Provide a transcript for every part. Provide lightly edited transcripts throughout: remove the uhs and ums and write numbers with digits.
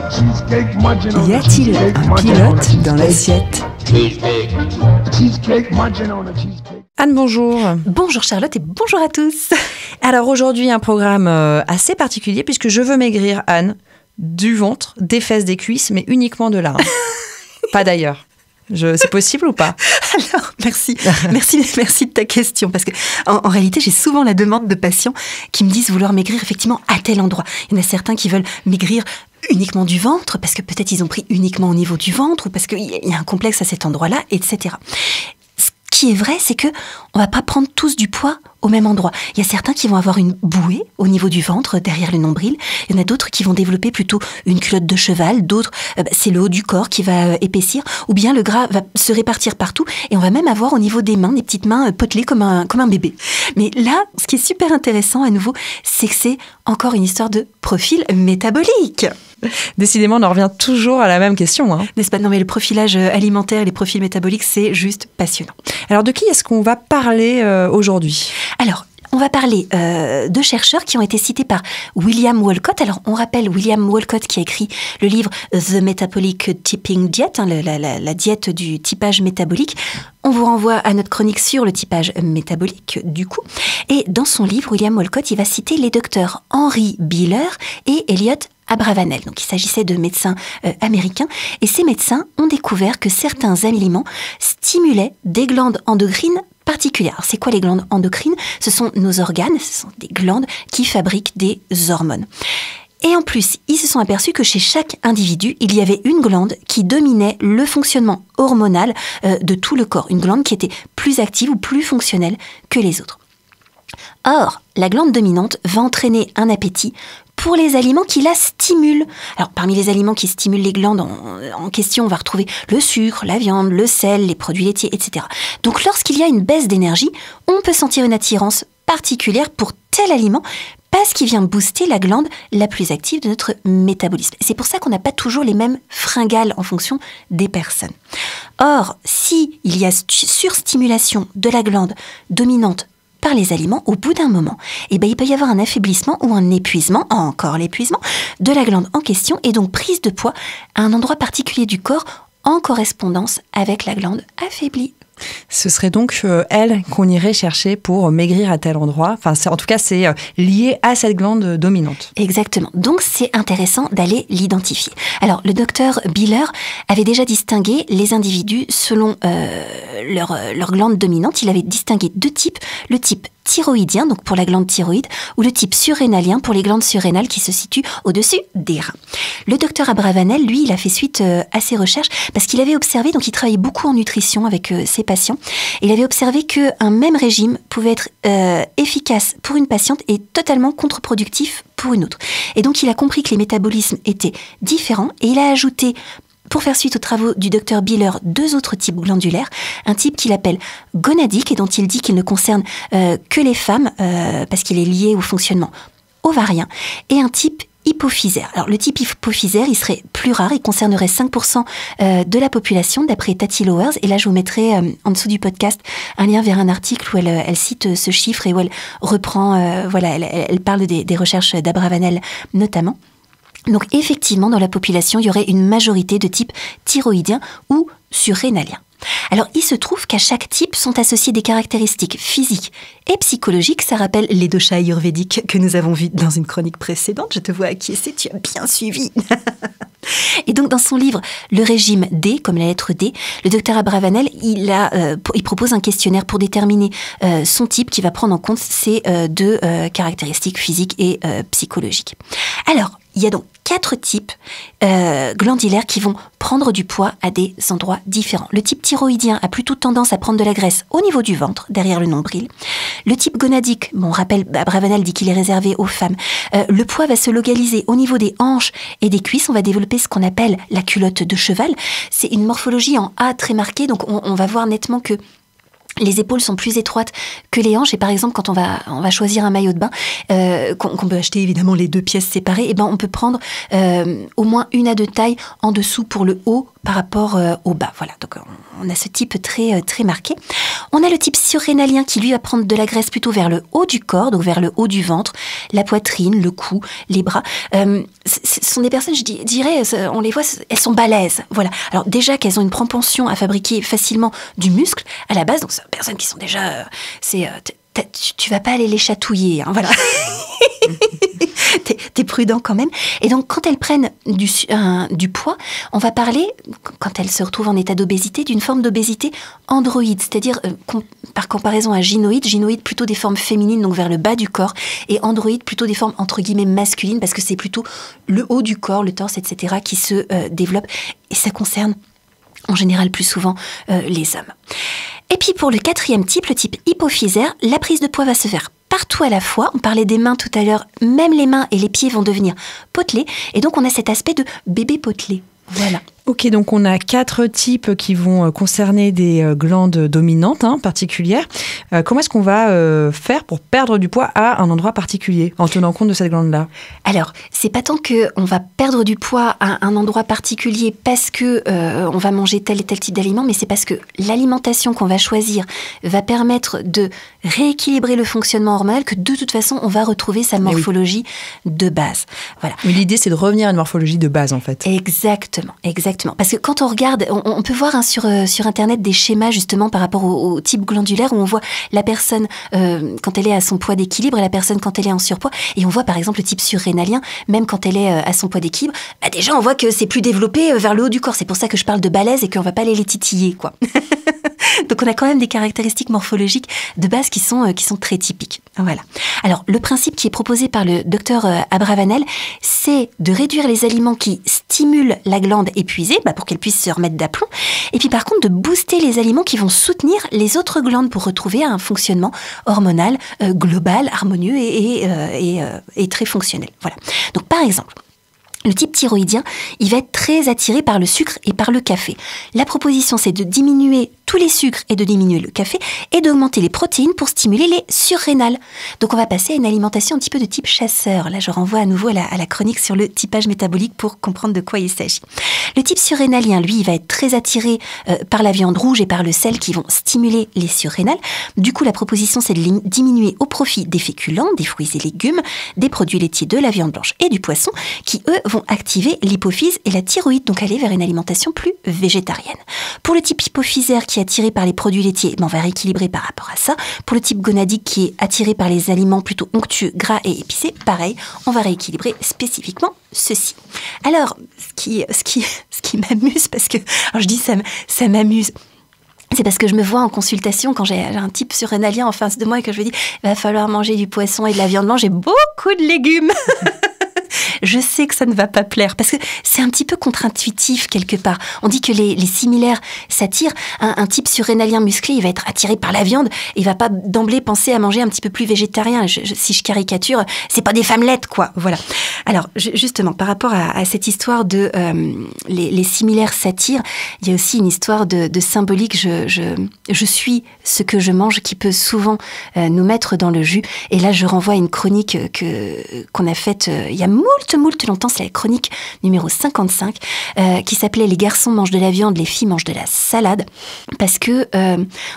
Y a-t-il un pilote dans l'assiette? Anne, bonjour. Bonjour Charlotte et bonjour à tous. Alors aujourd'hui, un programme assez particulier puisque je veux maigrir, Anne, du ventre, des fesses, des cuisses, mais uniquement de là. Hein. Pas d'ailleurs. C'est possible ou pas? Alors, merci de ta question, parce que en réalité, j'ai souvent la demande de patients qui me disent vouloir maigrir effectivement à tel endroit. Il y en a certains qui veulent maigrir uniquement du ventre, parce que peut-être ils ont pris uniquement au niveau du ventre, ou parce qu'il y a un complexe à cet endroit-là, etc. Ce qui est vrai, c'est que on va pas prendre tous du poids au même endroit. Il y a certains qui vont avoir une bouée au niveau du ventre, derrière le nombril. Il y en a d'autres qui vont développer plutôt une culotte de cheval. D'autres, c'est le haut du corps qui va épaissir. Ou bien le gras va se répartir partout. Et on va même avoir au niveau des mains, des petites mains potelées comme un bébé. Mais là, ce qui est super intéressant à nouveau, c'est que c'est encore une histoire de profil métabolique. Décidément, on en revient toujours à la même question. Hein. N'est-ce pas? Non, mais le profilage alimentaire et les profils métaboliques, c'est juste passionnant. Alors, de qui est-ce qu'on va parler aujourd'hui? Alors, on va parler de chercheurs qui ont été cités par William Wolcott. Alors, on rappelle William Wolcott qui a écrit le livre The Metabolic Typing Diet, la diète du typage métabolique. On vous renvoie à notre chronique sur le typage métabolique, du coup. Et dans son livre, William Wolcott, il va citer les docteurs Henry Biller et Elliot Abravanel. Donc, il s'agissait de médecins américains. Et ces médecins ont découvert que certains aliments stimulaient des glandes endocrines particulières. Alors, c'est quoi les glandes endocrines? Ce sont nos organes, ce sont des glandes qui fabriquent des hormones. Et en plus, ils se sont aperçus que chez chaque individu, il y avait une glande qui dominait le fonctionnement hormonal de tout le corps. Une glande qui était plus active ou plus fonctionnelle que les autres. Or, la glande dominante va entraîner un appétit pour les aliments qui la stimulent. Alors, parmi les aliments qui stimulent les glandes en question, on va retrouver le sucre, la viande, le sel, les produits laitiers, etc. Donc, lorsqu'il y a une baisse d'énergie, on peut sentir une attirance particulière pour tel aliment parce qu'il vient booster la glande la plus active de notre métabolisme. C'est pour ça qu'on n'a pas toujours les mêmes fringales en fonction des personnes. Or, si il y a surstimulation de la glande dominante par les aliments, au bout d'un moment, il peut y avoir un affaiblissement ou un épuisement, encore l'épuisement, de la glande en question et donc prise de poids à un endroit particulier du corps en correspondance avec la glande affaiblie. Ce serait donc elle qu'on irait chercher pour maigrir à tel endroit. Enfin, en tout cas, c'est lié à cette glande dominante. Exactement. Donc, c'est intéressant d'aller l'identifier. Alors, le docteur Biller avait déjà distingué les individus selon leur glande dominante. Il avait distingué deux types. Le type thyroïdien, donc pour la glande thyroïde, ou le type surrénalien pour les glandes surrénales qui se situent au-dessus des reins. Le docteur Abravanel, lui, il a fait suite à ses recherches parce qu'il avait observé, donc il travaillait beaucoup en nutrition avec ses patients, et il avait observé qu'un même régime pouvait être efficace pour une patiente et totalement contre-productif pour une autre. Et donc il a compris que les métabolismes étaient différents et il a ajouté, pour faire suite aux travaux du docteur Biller, deux autres types glandulaires. Un type qu'il appelle gonadique et dont il dit qu'il ne concerne que les femmes parce qu'il est lié au fonctionnement ovarien. Et un type hypophysaire. Alors le type hypophysaire, il serait plus rare, il concernerait 5% de la population d'après Tati Lowers. Et là, je vous mettrai en dessous du podcast un lien vers un article où elle cite ce chiffre et où elle reprend, elle parle des recherches d'Abravanel notamment. Donc effectivement, dans la population, il y aurait une majorité de type thyroïdien ou surrénalien. Alors, il se trouve qu'à chaque type sont associées des caractéristiques physiques et psychologiques. Ça rappelle les doshas ayurvédiques que nous avons vus dans une chronique précédente. Je te vois acquiescer, tu as bien suivi. Et donc, dans son livre « Le régime D », comme la lettre D, le docteur Abravanel, il propose un questionnaire pour déterminer son type qui va prendre en compte ces deux caractéristiques physiques et psychologiques. Alors, il y a donc 4 types glandulaires qui vont prendre du poids à des endroits différents. Le type thyroïdien a plutôt tendance à prendre de la graisse au niveau du ventre, derrière le nombril. Le type gonadique, on rappelle, Abravanel dit qu'il est réservé aux femmes. Le poids va se localiser au niveau des hanches et des cuisses. On va développer ce qu'on appelle la culotte de cheval. C'est une morphologie en A très marquée, donc on va voir nettement que les épaules sont plus étroites que les hanches et par exemple quand on va choisir un maillot de bain qu'on peut acheter évidemment les deux pièces séparées, et on peut prendre au moins une à deux tailles en dessous pour le haut par rapport au bas. Voilà, donc on a ce type très, très marqué. On a le type surrénalien qui, lui, va prendre de la graisse plutôt vers le haut du corps, donc vers le haut du ventre, la poitrine, le cou, les bras. Ce sont des personnes, je dirais, on les voit, elles sont balèzes. Voilà. Alors déjà qu'elles ont une propension à fabriquer facilement du muscle à la base, donc c'est des personnes qui sont déjà... tu vas pas aller les chatouiller, hein, voilà. T'es prudent quand même. Et donc, quand elles prennent du poids, on va parler, quand elles se retrouvent en état d'obésité, d'une forme d'obésité androïde, c'est-à-dire, par comparaison à gynoïde plutôt des formes féminines, donc vers le bas du corps, et androïde plutôt des formes, entre guillemets, masculines, parce que c'est plutôt le haut du corps, le torse, etc., qui se développe. Et ça concerne, en général, plus souvent, les hommes. Et puis pour le 4e type, le type hypophysaire, la prise de poids va se faire partout à la fois. On parlait des mains tout à l'heure, même les mains et les pieds vont devenir potelés. Et donc on a cet aspect de bébé potelé. Voilà. Ok, donc on a 4 types qui vont concerner des glandes dominantes particulières. Comment est-ce qu'on va faire pour perdre du poids à un endroit particulier en tenant compte de cette glande-là ? Alors, c'est pas tant qu'on va perdre du poids à un endroit particulier parce que on va manger tel et tel type d'aliment, mais c'est parce que l'alimentation qu'on va choisir va permettre de rééquilibrer le fonctionnement hormonal que de toute façon, on va retrouver sa morphologie de base. Voilà. Mais l'idée, c'est de revenir à une morphologie de base, en fait. Exactement. Parce que quand on regarde, on peut voir sur Internet des schémas justement par rapport au type glandulaire où on voit la personne quand elle est à son poids d'équilibre et la personne quand elle est en surpoids. Et on voit par exemple le type surrénalien, même quand elle est à son poids d'équilibre, déjà on voit que c'est plus développé vers le haut du corps. C'est pour ça que je parle de balèze et qu'on va pas aller les titiller, quoi. Donc on a quand même des caractéristiques morphologiques de base qui sont très typiques. Voilà. Alors le principe qui est proposé par le docteur Abravanel, c'est de réduire les aliments qui stimulent la glande épuisée, pour qu'elle puisse se remettre d'aplomb, et puis par contre de booster les aliments qui vont soutenir les autres glandes pour retrouver un fonctionnement hormonal global, harmonieux et très fonctionnel. Voilà. Donc par exemple, le type thyroïdien, il va être très attiré par le sucre et par le café. La proposition, c'est de diminuer tous les sucres et de diminuer le café et d'augmenter les protéines pour stimuler les surrénales. Donc on va passer à une alimentation un petit peu de type chasseur. Là, je renvoie à nouveau à la chronique sur le typage métabolique pour comprendre de quoi il s'agit. Le type surrénalien, lui, il va être très attiré par la viande rouge et par le sel qui vont stimuler les surrénales. Du coup, la proposition, c'est de diminuer au profit des féculents, des fruits et légumes, des produits laitiers, de la viande blanche et du poisson qui, eux, vont activer l'hypophyse et la thyroïde, donc aller vers une alimentation plus végétarienne. Pour le type hypophysaire qui est attiré par les produits laitiers, on va rééquilibrer par rapport à ça. Pour le type gonadique qui est attiré par les aliments plutôt onctueux, gras et épicés, pareil, on va rééquilibrer spécifiquement ceci. Alors, ce qui m'amuse, parce que, alors je dis ça m'amuse, c'est parce que je me vois en consultation quand j'ai un type surrénalien en face de moi et que je me dis, il va falloir manger du poisson et de la viande blanche et beaucoup de légumes. Je sais que ça ne va pas plaire, parce que c'est un petit peu contre-intuitif quelque part. On dit que les similaires s'attirent. Un type surrénalien musclé, il va être attiré par la viande, et il va pas d'emblée penser à manger un petit peu plus végétarien. Si je caricature, c'est pas des femmelettes, quoi. Voilà. Alors, justement, par rapport à cette histoire de les similaires s'attirent, il y a aussi une histoire de symbolique. Je suis ce que je mange, qui peut souvent nous mettre dans le jus. Et là, je renvoie à une chronique qu'on a faite il y a moult longtemps, c'est la chronique numéro 55, qui s'appelait « Les garçons mangent de la viande, les filles mangent de la salade », parce que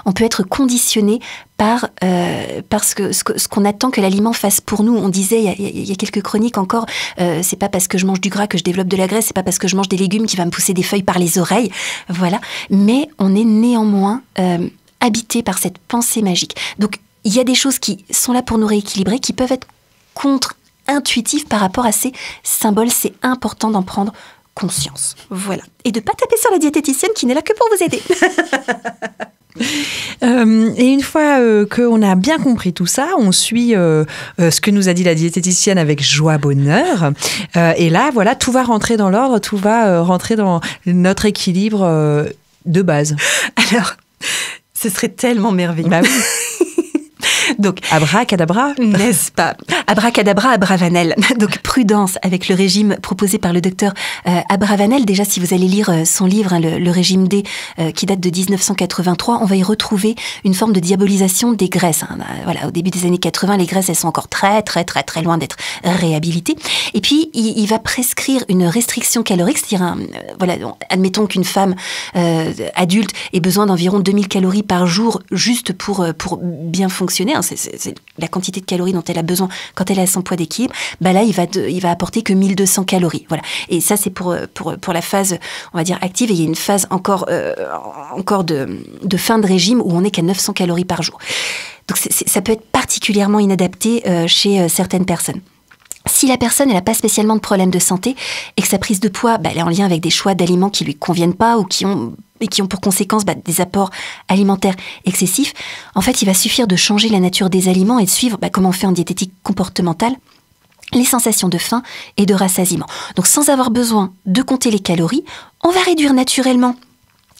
on peut être conditionné par ce qu'on attend que l'aliment fasse pour nous. On disait, il y a quelques chroniques encore, c'est pas parce que je mange du gras que je développe de la graisse, c'est pas parce que je mange des légumes qui va me pousser des feuilles par les oreilles, voilà. Mais on est néanmoins habité par cette pensée magique. Donc, il y a des choses qui sont là pour nous rééquilibrer, qui peuvent être contre-intuitives par rapport à ces symboles. C'est important d'en prendre conscience. Voilà. Et de ne pas taper sur la diététicienne qui n'est là que pour vous aider. Et une fois qu'on a bien compris tout ça, on suit ce que nous a dit la diététicienne avec joie, bonheur. Et là, voilà, tout va rentrer dans l'ordre, tout va rentrer dans notre équilibre de base. Alors, ce serait tellement merveilleux. Bah oui. Donc, abracadabra, n'est-ce pas? Abracadabra, Abravanel. Donc, prudence avec le régime proposé par le docteur Abravanel. Déjà, si vous allez lire son livre, hein, le régime D, qui date de 1983, on va y retrouver une forme de diabolisation des graisses. Hein. Voilà, au début des années 80, les graisses, elles sont encore très loin d'être réhabilitées. Et puis, il va prescrire une restriction calorique, c'est-à-dire, voilà, admettons qu'une femme adulte ait besoin d'environ 2000 calories par jour juste pour bien fonctionner. Hein. C'est la quantité de calories dont elle a besoin quand elle est à son poids d'équilibre. Bah là, il va apporter que 1200 calories. Voilà. Et ça, c'est pour la phase, on va dire, active. Et il y a une phase encore de fin de régime où on n'est qu'à 900 calories par jour. Donc, ça peut être particulièrement inadapté chez certaines personnes. Si la personne n'a pas spécialement de problème de santé et que sa prise de poids elle est en lien avec des choix d'aliments qui lui conviennent pas ou qui ont pour conséquence des apports alimentaires excessifs, en fait, il va suffire de changer la nature des aliments et de suivre, comme on fait en diététique comportementale, les sensations de faim et de rassasiement. Donc, sans avoir besoin de compter les calories, on va réduire naturellement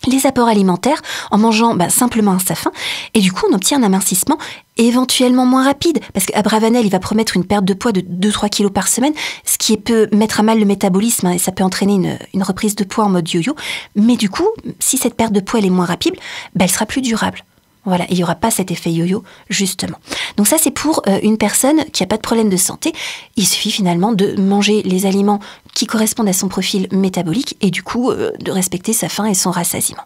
les apports alimentaires en mangeant simplement à sa faim, et du coup on obtient un amincissement éventuellement moins rapide, parce qu'Abravanel il va promettre une perte de poids de 2-3 kilos par semaine, ce qui peut mettre à mal le métabolisme, hein, et ça peut entraîner une reprise de poids en mode yo-yo, mais du coup si cette perte de poids elle est moins rapide, elle sera plus durable. Voilà, il n'y aura pas cet effet yo-yo, justement. Donc ça, c'est pour une personne qui n'a pas de problème de santé. Il suffit finalement de manger les aliments qui correspondent à son profil métabolique et du coup, de respecter sa faim et son rassasiement.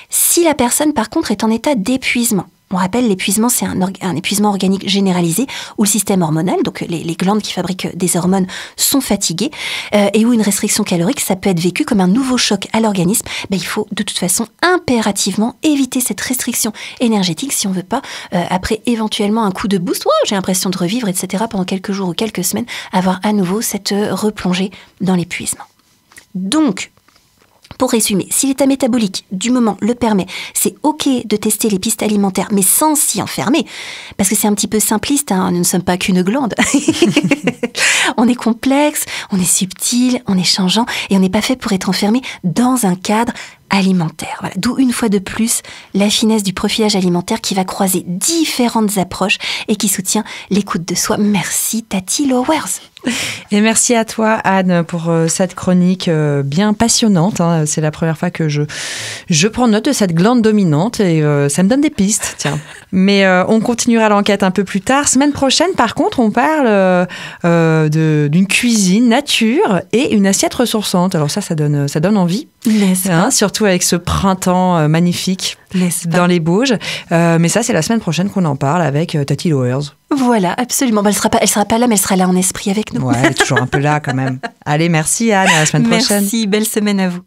Si la personne, par contre, est en état d'épuisement, on rappelle, l'épuisement, c'est un épuisement organique généralisé où le système hormonal, donc les glandes qui fabriquent des hormones, sont fatiguées et où une restriction calorique, ça peut être vécu comme un nouveau choc à l'organisme. Il faut de toute façon impérativement éviter cette restriction énergétique si on ne veut pas, après éventuellement un coup de boost, j'ai l'impression de revivre, etc., pendant quelques jours ou quelques semaines, avoir à nouveau cette replongée dans l'épuisement. Donc, pour résumer, si l'état métabolique du moment le permet, c'est ok de tester les pistes alimentaires, mais sans s'y enfermer, parce que c'est un petit peu simpliste, hein, nous ne sommes pas qu'une glande. On est complexe, on est subtil, on est changeant, et on n'est pas fait pour être enfermé dans un cadre alimentaire. Voilà. D'où une fois de plus la finesse du profilage alimentaire qui va croiser différentes approches et qui soutient l'écoute de soi. Merci Tati Lowers. Et merci à toi Anne pour cette chronique bien passionnante. Hein. C'est la première fois que je prends note de cette glande dominante et ça me donne des pistes. Tiens. Mais on continuera l'enquête un peu plus tard. Semaine prochaine, par contre, on parle d'une cuisine nature et une assiette ressourçante. Alors ça donne envie. Hein, surtout avec ce printemps magnifique dans les Bauges. Mais ça, c'est la semaine prochaine qu'on en parle avec Tati Lowers. Voilà, absolument. Elle sera pas là, mais elle sera là en esprit avec nous. Ouais, elle est toujours un peu là quand même. Allez, merci Anne, à la semaine prochaine. Merci, belle semaine à vous.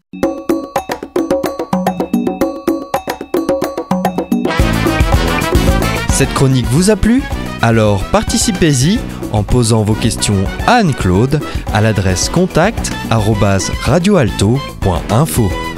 Cette chronique vous a plu ? Alors participez-y en posant vos questions à Anne-Claude à l'adresse contact@radioalto.info.